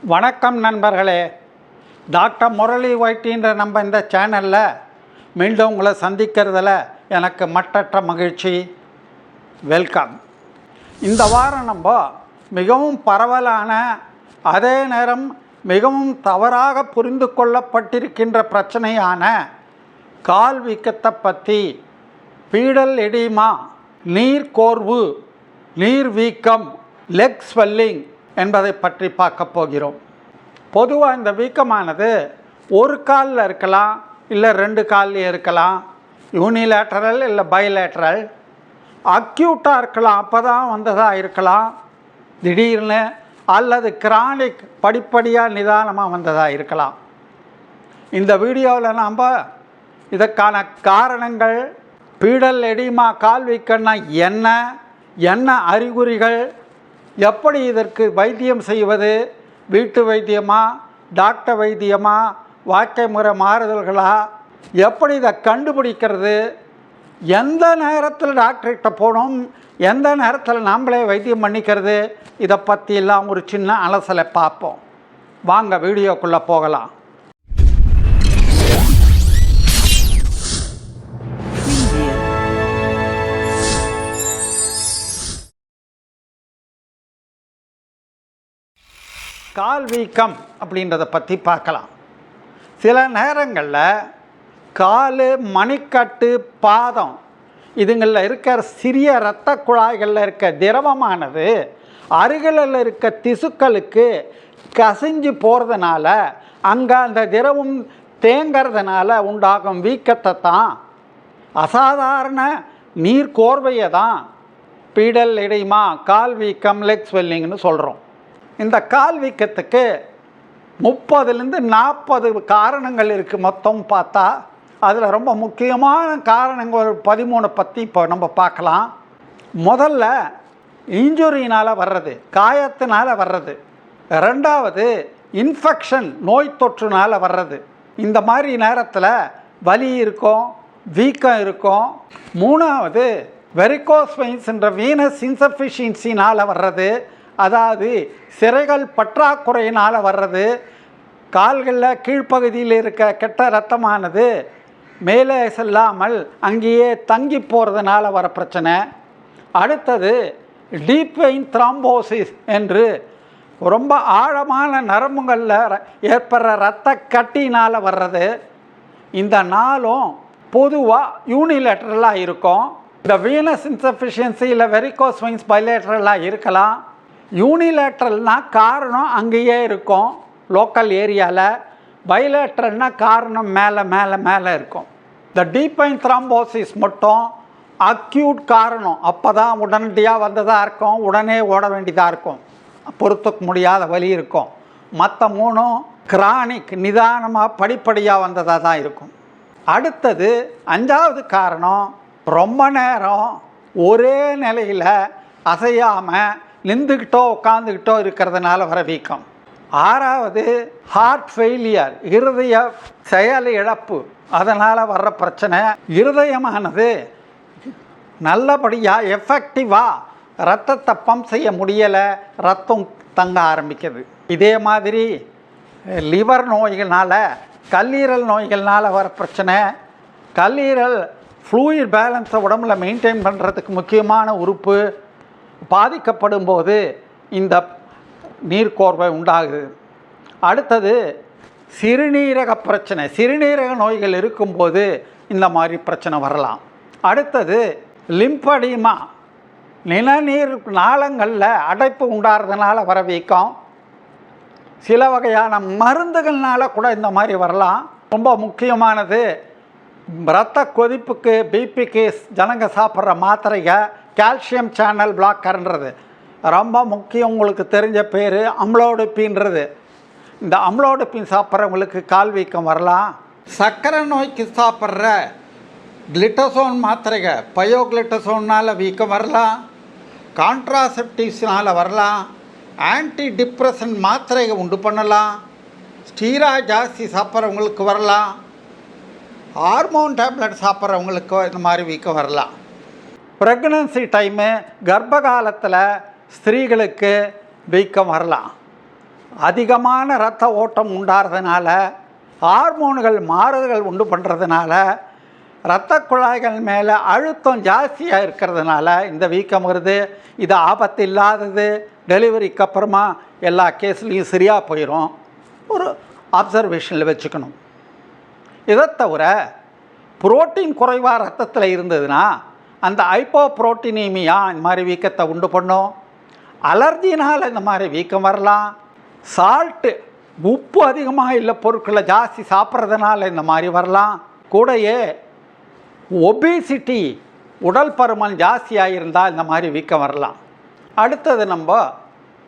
வணக்கம் நண்பர்களே. டாக்டர் முரளி வைட்டின்ற நம்ம இந்த சேனலில் மீண்டும் உங்களை சந்திக்கிறதுல எனக்கு மட்டற்ற மகிழ்ச்சி. வெல்கம். இந்த வாரம் நம்ம மிகவும் பரவலான, அதே நேரம் மிகவும் தவறாக புரிந்து கொள்ளப்பட்டிருக்கின்ற பிரச்சனையான கால் வீக்கத்தை பற்றி, பீடல் எடிமா, நீர்க்கோர்வு, நீர் வீக்கம், லெக் ஸ்வெல்லிங் என்பதை பற்றி பார்க்க போகிறோம். பொதுவாக இந்த வீக்கமானது ஒரு காலில் இருக்கலாம், இல்லை ரெண்டு கால்லையும் இருக்கலாம். யூனிலேட்ரல் இல்லை பைலேட்ரல். அக்யூட்டாக இருக்கலாம், அப்போ தான் வந்ததாக இருக்கலாம் திடீர்னு, அல்லது கிரானிக் படிப்படியாக நிதானமாக வந்ததாக இருக்கலாம். இந்த வீடியோவில் நாம் இதற்கான காரணங்கள், பீடல் எடிமா கால் வீக்கம்னா என்ன அறிகுறிகள், எப்படி இதற்கு வைத்தியம் செய்வது, வீட்டு வைத்தியமா, டாக்டர் வைத்தியமா, வாழ்க்கை முறை மாறுதல்களா, எப்படி இதை கண்டுபிடிக்கிறது, எந்த நேரத்தில் டாக்டர்கிட்ட போகணும், எந்த நேரத்தில் நாம்ளே வைத்தியம் பண்ணிக்கிறது, இதை பற்றியெல்லாம் ஒரு சின்ன அலசலை பார்ப்போம். வாங்க வீடியோக்குள்ளே போகலாம். கால் வீக்கம் அப்படின்றத பற்றி பார்க்கலாம். சில நேரங்களில் கால், மணிக்கட்டு, பாதம் இதுங்களில் இருக்கிற சிறிய இரத்த குழாய்களில் இருக்க திரவமானது அருகில் இருக்க திசுக்களுக்கு கசிஞ்சு போகிறதுனால, அங்கே அந்த திரவம் தேங்கிறதுனால உண்டாகும் வீக்கத்தை தான், அசாதாரண நீர் கோர்வையை தான் பீடல் எடிமா, கால் வீக்கம், லெக் ஸ்வெல்லிங்னு சொல்கிறோம். இந்த கால் வீக்கத்துக்கு 30லேருந்து 40 காரணங்கள் இருக்குது. மொத்தம் பார்த்தா அதில் ரொம்ப முக்கியமான காரணங்கள் 13 பற்றி இப்போ நம்ம பார்க்கலாம். முதல்ல இன்ஜுரினால் வர்றது, காயத்தினால் வர்றது. ரெண்டாவது இன்ஃபெக்ஷன், நோய் தொற்றுனால் வர்றது. இந்த மாதிரி நேரத்தில் வலி இருக்கும், வீக்கம் இருக்கும். மூணாவது வெரிகோஸ் வெயின்ஸ் என்ற வீனஸ் இன்சஃபிஷியன்சினால் வர்றது, அதாவது சிரைகள் பற்றாக்குறையினால் வர்றது. கால்களில் கீழ்ப்பகுதியில் இருக்க கெட்ட இரத்தமானது மேலே செல்லாமல் அங்கேயே தங்கி போகிறதுனால வர பிரச்சனை. அடுத்தது டீப் வெயின் த்ராம்போசிஸ் என்று ரொம்ப ஆழமான நரம்புகளில் ஏற்படுற இரத்த கட்டினால் வர்றது. இந்த நாளும் பொதுவாக யூனிலேட்ரலாக இருக்கும். இந்த வீனஸ் இன்சஃபிஷியன்சி இல்லை வெரிகோஸ் வெயின்ஸ் பைலேட்ரலாக இருக்கலாம். யூனிலேட்ரல்னால் காரணம் அங்கேயே இருக்கும், லோக்கல் ஏரியாவில். பைலேட்ரல்னால் காரணம் மேலே இருக்கும். இந்த டீப் வெயின் த்ராம்போசிஸ் மட்டும் அக்யூட் காரணம், அப்போ தான் உடனடியாக வந்ததாக இருக்கும், உடனே ஓட வேண்டியதாக இருக்கும், பொறுத்துக்க முடியாத வலி இருக்கும். மற்ற மூணும் கிரானிக், நிதானமாக படிப்படியாக வந்ததாக தான் இருக்கும். அடுத்தது 5வது காரணம், ரொம்ப நேரம் ஒரே நிலையில் அசையாமல் நின்றுக்கிட்டோ உட்காந்துக்கிட்டோ இருக்கிறதுனால வர வீக்கம். 6வது ஹார்ட் ஃபெயிலியர், இருதய செயல் இழப்பு, அதனால் வர்ற பிரச்சனை. இருதயமானது நல்லபடியாக எஃபெக்டிவாக ரத்தத்தை பம்ப் செய்ய முடியலை, ரத்தம் தங்க ஆரம்பிக்குது. இதே மாதிரி லிவர் நோய்கள்னால், கல்லீரல் நோய்கள்னால் வர பிரச்சனை. கல்லீரல் ஃப்ளூயிட் பேலன்ஸை உடம்புல மெயின்டைன் பண்ணுறதுக்கு முக்கியமான உறுப்பு. பாதிக்கப்படும் போது இந்த நீர்க்கோர்வை உண்டாகுது. அடுத்தது சிறுநீரக பிரச்சனை, சிறுநீரக நோய்கள் இருக்கும்போது இந்த மாதிரி பிரச்சனை வரலாம். அடுத்தது லிம்படிமா, நிணநீர் நாளங்களில் அடைப்பு உண்டாகிறதுனால வர வீக்கம். சில வகையான மருந்துகள்னால கூட இந்த மாதிரி வரலாம். ரொம்ப முக்கியமானது இரத்த கொதிப்புக்கு, பிபிக்கு ஜனங்க சாப்பிட்ற மாத்திரைகள் கால்சியம் சேனல் பிளாக்கர்ன்றது ரொம்ப முக்கியம். உங்களுக்கு தெரிஞ்ச பேர் அம்லோடிப்பின்றது. இந்த அம்லோடிப்பின் சாப்பிட்றவங்களுக்கு கால் வீக்கம் வரலாம். சர்க்கரை நோய்க்கு சாப்பிட்ற கிளிட்டசோன் மாத்திரைகள், பயோகிளிட்டசோன்னால் வீக்கம் வரலாம். கான்ட்ராசெப்டிவ்ஸ்னால் வரலாம். ஆன்டி டிப்ரெஷன் மாத்திரைகள் உண்டு பண்ணலாம். ஸ்டீராய்டு ஜாஸ்தி சாப்பிட்றவங்களுக்கு வரலாம். ஹார்மோன் டேப்லெட் சாப்பிட்றவங்களுக்கு இந்த மாதிரி வீக்கம் வரலாம். ப்ரெக்னன்சி டைமு, கர்ப்ப காலத்தில் ஸ்திரீகளுக்கு வீக்கம் வரலாம். அதிகமான இரத்த ஓட்டம் உண்டாகிறதுனால, ஹார்மோன்கள் மாறுதல்கள் உண்டு பண்ணுறதுனால, இரத்த குழாய்கள் மேலே அழுத்தம் ஜாஸ்தியாக இருக்கிறதுனால இந்த வீக்கம் வருது. இது ஆபத்து இல்லாதது. டெலிவரிக்கு அப்புறமா எல்லா கேஸ்லேயும் சரியாக போயிடும். ஒரு அப்சர்வேஷனில் வச்சுக்கணும். இதை தவிர புரோட்டீன் குறைவாக ரத்தத்தில் இருந்ததுன்னா அந்த ஹைப்போப்ரோட்டீனீமியா இந்த மாதிரி வீக்கத்தை உண்டு பண்ணும். அலர்ஜினால் இந்த மாதிரி வீக்கம் வரலாம். சால்ட்டு, உப்பு அதிகமாக இல்லை பொருட்களை ஜாஸ்தி சாப்பிட்றதுனால இந்த மாதிரி வரலாம். கூடயே ஒபிசிட்டி, உடல் பருமன் ஜாஸ்தியாக இருந்தால் இந்த மாதிரி வீக்கம் வரலாம். அடுத்தது நம்ம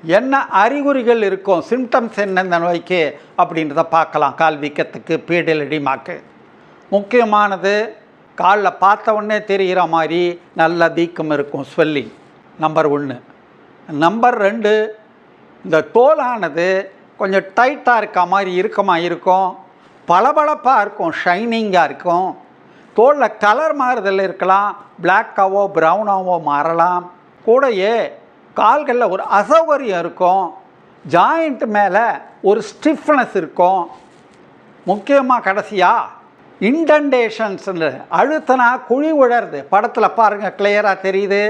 என்ன அறிகுறிகள் இருக்கும், சிம்டம்ஸ் என்ன இந்த நோய்க்கு அப்படின்றத பார்க்கலாம். கால் வீக்கத்துக்கு, பீடல் எடிமாக்கு முக்கியமானது காலில் பார்த்த உடனே தெரிகிற மாதிரி நல்ல வீக்கம் இருக்கும், ஸ்வெல்லிங். நம்பர் 1. நம்பர் 2, இந்த தோலானது கொஞ்சம் டைட்டாக இருக்க மாதிரி இருக்கும், பளபளப்பாக இருக்கும், ஷைனிங்காக இருக்கும். தோலில் கலர் மாறுதல் இருக்கலாம், பிளாக்காவோ ப்ரௌனாவோ மாறலாம். கூடயே கால்களில் ஒரு அசௌகரியம் இருக்கும், ஜாயிண்ட் மேலே ஒரு ஸ்டிஃப்னஸ் இருக்கும். முக்கியமாக கடைசியாக இன்டென்டேஷன்ஸ், அழுத்தனா குழி விழறது. படத்தில் பாருங்கள், கிளியராக தெரியுது.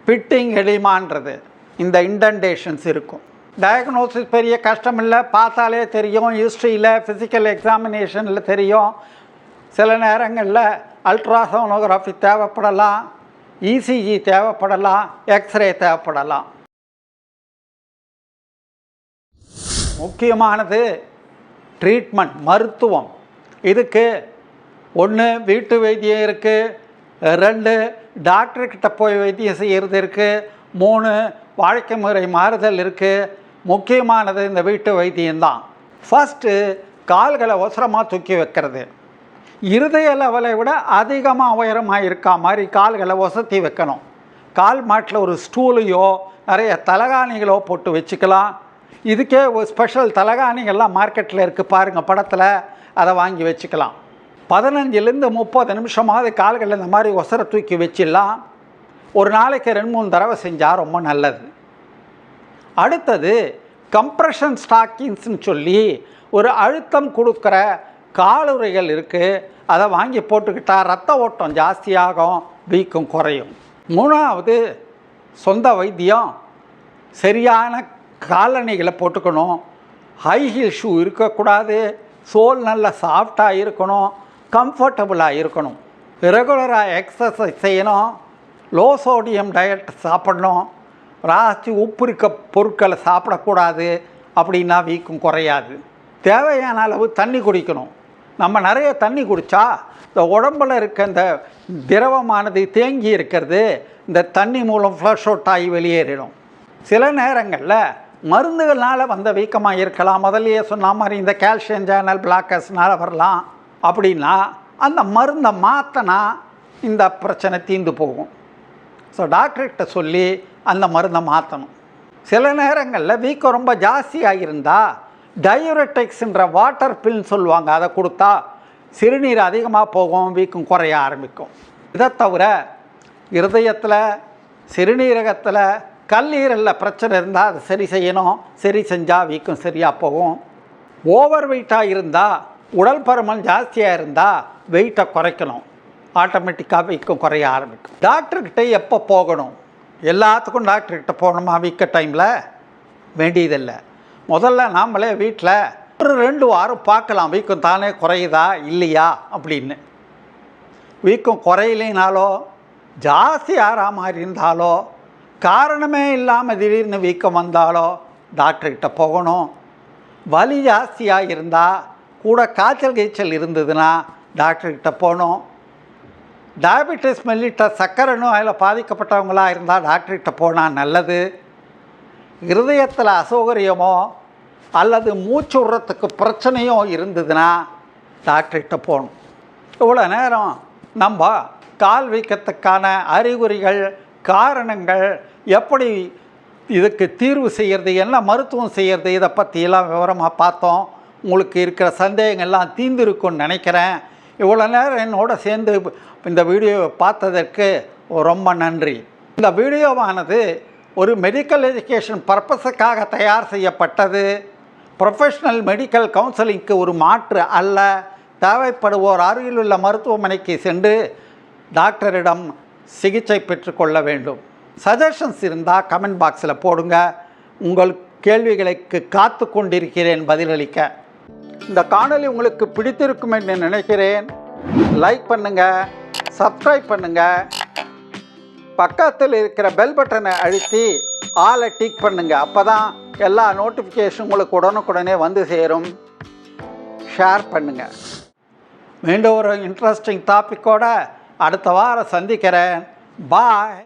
பிட்டிங் எடிமான்றது இந்த இன்டென்டேஷன்ஸ் இருக்கும். டயக்னோசிஸ் பெரிய கஷ்டம் இல்லை, பார்த்தாலே தெரியும். ஹிஸ்ட்ரியில், ஃபிசிக்கல் எக்ஸாமினேஷனில் தெரியும். சில நேரங்களில் அல்ட்ராசோனோகிராஃபி தேவைப்படலாம், இசிஜி தேவைப்படலாம், எக்ஸ்ரே தேவைப்படலாம். முக்கியமானது ட்ரீட்மெண்ட், மருத்துவம். இதுக்கு 1 வீட்டு வைத்தியம் இருக்குது, 2 டாக்டர்கிட்ட போய் வைத்தியம் செய்கிறது இருக்குது, 3 வாழ்க்கை முறை மாறுதல் இருக்குது. முக்கியமானது இந்த வீட்டு வைத்தியம்தான். ஃபஸ்ட்டு கால்களை ஒசரமாக தூக்கி வைக்கிறது. இருதய லெவலை விட அதிகமாக உயரமாக இருக்கா மாதிரி கால்களை ஒசத்தி வைக்கணும். கால் மாட்டில் ஒரு ஸ்டூலையோ நிறைய தலகாணிகளோ போட்டு வச்சுக்கலாம். இதுக்கே ஒரு ஸ்பெஷல் தலகாணிகள்லாம் மார்க்கெட்டில் இருக்குது பாருங்கள் படத்தில், அதை வாங்கி வச்சுக்கலாம். 15லேருந்து 30 நிமிஷமாவது கால்களில் இந்த மாதிரி ஒசர தூக்கி வச்சிடலாம். ஒரு நாளைக்கு 2-3 தடவை செஞ்சால் ரொம்ப நல்லது. அடுத்தது கம்ப்ரெஷன் ஸ்டாக்கிங்ஸ்ன்னு சொல்லி ஒரு அழுத்தம் கொடுக்குற காலுறைகள் இருக்குது. அதை வாங்கி போட்டுக்கிட்டால் ரத்த ஓட்டம் ஜாஸ்தியாகும், வீக்கம் குறையும். 3வது சொந்த வைத்தியம், சரியான காலணிகளை போட்டுக்கணும். ஹை ஹீல் ஷூ இருக்கக்கூடாது. சோல் நல்ல சாஃப்டாக இருக்கணும், கம்ஃபர்டபுளாக இருக்கணும். ரெகுலராக எக்ஸசைஸ் செய்யணும். லோ சோடியம் டயட் சாப்பிடணும். ராசி உப்பு இருக்க பொருட்களை சாப்பிடக்கூடாது, அப்படின்னா வீக்கம் குறையாது. தேவையான அளவு தண்ணி குடிக்கணும். நம்ம நிறைய தண்ணி குடித்தா இந்த உடம்பில் இருக்க இந்த திரவமானது தேங்கி இருக்கிறது இந்த தண்ணி மூலம் ஃப்ளஷ் அவுட் ஆகி வெளியேறிடும். சில நேரங்களில் மருந்துகள்னால் வந்த வீக்கமாக இருக்கலாம். முதல்லையே சொன்ன மாதிரி இந்த கால்சியம் சேனல் பிளாக்கர்ஸ்னால் வரலாம். அப்படின்னா அந்த மருந்தை மாற்றினா இந்த பிரச்சனை தீர்ந்து போகும். ஸோ டாக்டர்கிட்ட சொல்லி அந்த மருந்தை மாற்றணும். சில நேரங்களில் வீக்கம் ரொம்ப ஜாஸ்தியாக இருந்தால் டயூரெட்டிக்ஸ்ன்ற வாட்டர் பில்னு சொல்லுவாங்க, அதை கொடுத்தா சிறுநீர் அதிகமாக போகும், வீக்கம் குறைய ஆரம்பிக்கும். இதை தவிர இருதயத்தில், சிறுநீரகத்தில், கல்லீரலில் பிரச்சனை இருந்தால் அதை சரி செய்யணும். சரி செஞ்சால் வீக்கம் சரியாக போகும். ஓவர் வெயிட்டாக இருந்தால், உடல் பருமன் ஜாஸ்தியாக இருந்தால் வெயிட்டை குறைக்கணும். ஆட்டோமேட்டிக்காக வீக்கம் குறைய ஆரம்பிக்கும். டாக்டர்கிட்ட எப்போ போகணும்? எல்லாத்துக்கும் டாக்டர்கிட்ட போகணுமா வீக்க டைமில்? வேண்டியதில்லை. முதல்ல நாமளே வீட்டில் ஒரு 2 வாரம் பார்க்கலாம், வீக்கம் தானே குறையுதா இல்லையா அப்படின்னு. வீக்கம் குறையிலைனாலோ, ஜாஸ்தி ஆறா மாதிரி இருந்தாலோ, காரணமே இல்லாமல் திடீர்னு வீக்கம் வந்தாலோ டாக்டர்கிட்ட போகணும். வலி ஜாஸ்தியாக இருந்தால், கூட காய்ச்சல் இருந்ததுன்னா டாக்டர்கிட்ட போகணும். டயபெட்டிஸ் மெல்லிட்டஸ், சர்க்கரை நோயில் பாதிக்கப்பட்டவங்களாக இருந்தால் டாக்டர்கிட்ட போனால் நல்லது. இருதயத்தில் அசௌகரியமோ அல்லது மூச்சு விடுறதுக்கு பிரச்சனையோ இருந்ததுன்னா டாக்டர்கிட்ட போகணும். இவ்வளோ நேரம் நம்ம கால் வீக்கத்துக்கான அறிகுறிகள், காரணங்கள், எப்படி இதுக்கு தீர்வு செய்கிறது, என்ன மருத்துவம் செய்கிறது, இதை பற்றியெல்லாம் விவரமாக பார்த்தோம். உங்களுக்கு இருக்கிற சந்தேகங்கள்லாம் தீர்ந்திருக்குன்னு நினைக்கிறேன். இவ்வளோ நேரம் என்னோட சேர்ந்து இந்த வீடியோவை பார்த்ததற்கு ரொம்ப நன்றி. இந்த வீடியோவானது ஒரு மெடிக்கல் எஜுகேஷன் பர்பஸுக்காக தயார் செய்யப்பட்டது. ப்ரொஃபஷ்னல் மெடிக்கல் கவுன்சிலிங்க்கு ஒரு மாற்று அல்ல. தேவைப்படுவோர் அருகிலுள்ள மருத்துவமனைக்கு சென்று டாக்டரிடம் சிகிச்சை பெற்றுக்கொள்ள வேண்டும். சஜஷன்ஸ் இருந்தால் கமெண்ட் பாக்ஸில் போடுங்க. உங்கள் கேள்விகளுக்கு காத்து கொண்டிருக்கிறேன் பதிலளிக்க. இந்த காணொளி உங்களுக்கு பிடித்திருக்கும் என்று நினைக்கிறேன். லைக் பண்ணுங்கள், சப்ஸ்கிரைப் பண்ணுங்கள், பக்கத்தில் இருக்கிற பெல் பட்டனை அழுத்தி ஆலை டிக் பண்ணுங்கள். அப்போ தான் எல்லா நோட்டிஃபிகேஷன் உங்களுக்கு உடனுக்குடனே வந்து சேரும். ஷேர் பண்ணுங்கள். மீண்டும் ஒரு இன்ட்ரெஸ்டிங் டாப்பிக்கோடு அடுத்த வாரம் சந்திக்கிறேன். பாய்.